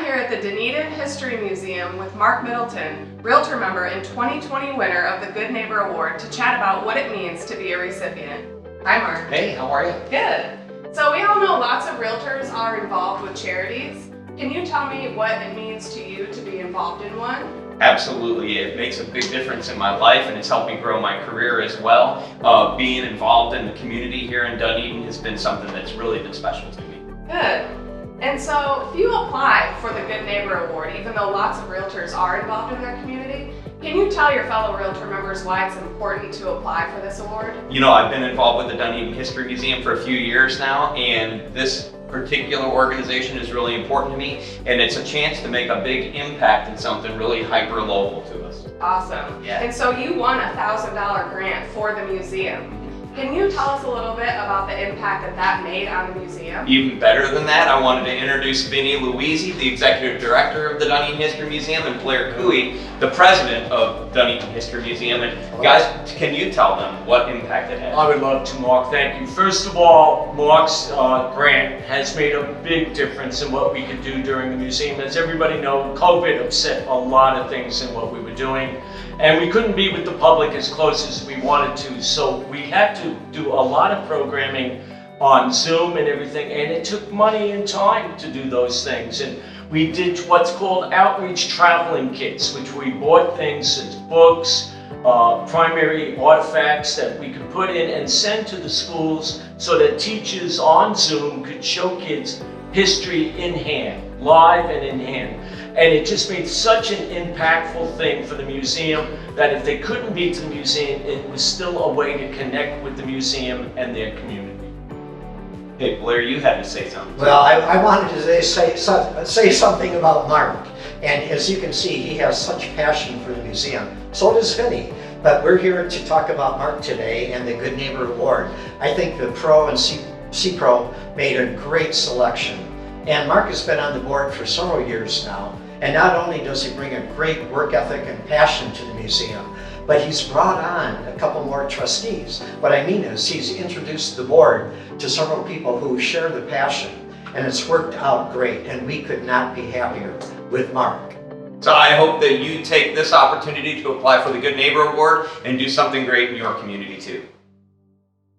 here at the Dunedin History Museum with Mark Middleton, Realtor member and 2020 winner of the Good Neighbor Award, to chat about what it means to be a recipient. Hi, Mark. Hey, how are you? Good. So we all know lots of realtors are involved with charities. Can you tell me what it means to you to be involved in one? Absolutely. It makes a big difference in my life, and it's helped me grow my career as well. Being involved in the community here in Dunedin has been something that's really been special to me. Good. And so if you apply for the Good Neighbor Award, even though lots of realtors are involved in their community, can you tell your fellow realtor members why it's important to apply for this award? You know, I've been involved with the Dunedin History Museum for a few years now, and this particular organization is really important to me, and it's a chance to make a big impact in something really hyper-local to us. Awesome. Yeah. And so you won a $1,000 grant for the museum. Can you tell us a little bit about the impact that made on the museum? Even better than that, I wanted to introduce Vinnie Louisi, the executive director of the Dunedin History Museum, and Blair Cooey, the president of Dunedin History Museum. And guys, can you tell them what impact it had? I would love to, Mark. Thank you. First of all, Mark's grant has made a big difference in what we could do during the museum. As everybody knows, COVID upset a lot of things in what we were doing, and we couldn't be with the public as close as we wanted to, so we had to do a lot of programming on Zoom and everything, and it took money and time to do those things. And we did what's called outreach traveling kits, which we bought things as books, primary artifacts that we could put in and send to the schools so that teachers on Zoom could show kids history in hand, live and in hand. And it just made such an impactful thing for the museum that if they couldn't be to the museum, it was still a way to connect with the museum and their community. Hey, Blair, you had to say something. Well, I wanted to say something about Mark. And as you can see, he has such passion for the museum. So does Vinnie. But we're here to talk about Mark today and the Good Neighbor Award. I think the Pro and CPRO made a great selection. And Mark has been on the board for several years now. And not only does he bring a great work ethic and passion to the museum, but he's brought on a couple more trustees. What I mean is he's introduced the board to several people who share the passion, and it's worked out great, and we could not be happier with Mark. So I hope that you take this opportunity to apply for the Good Neighbor Award and do something great in your community too.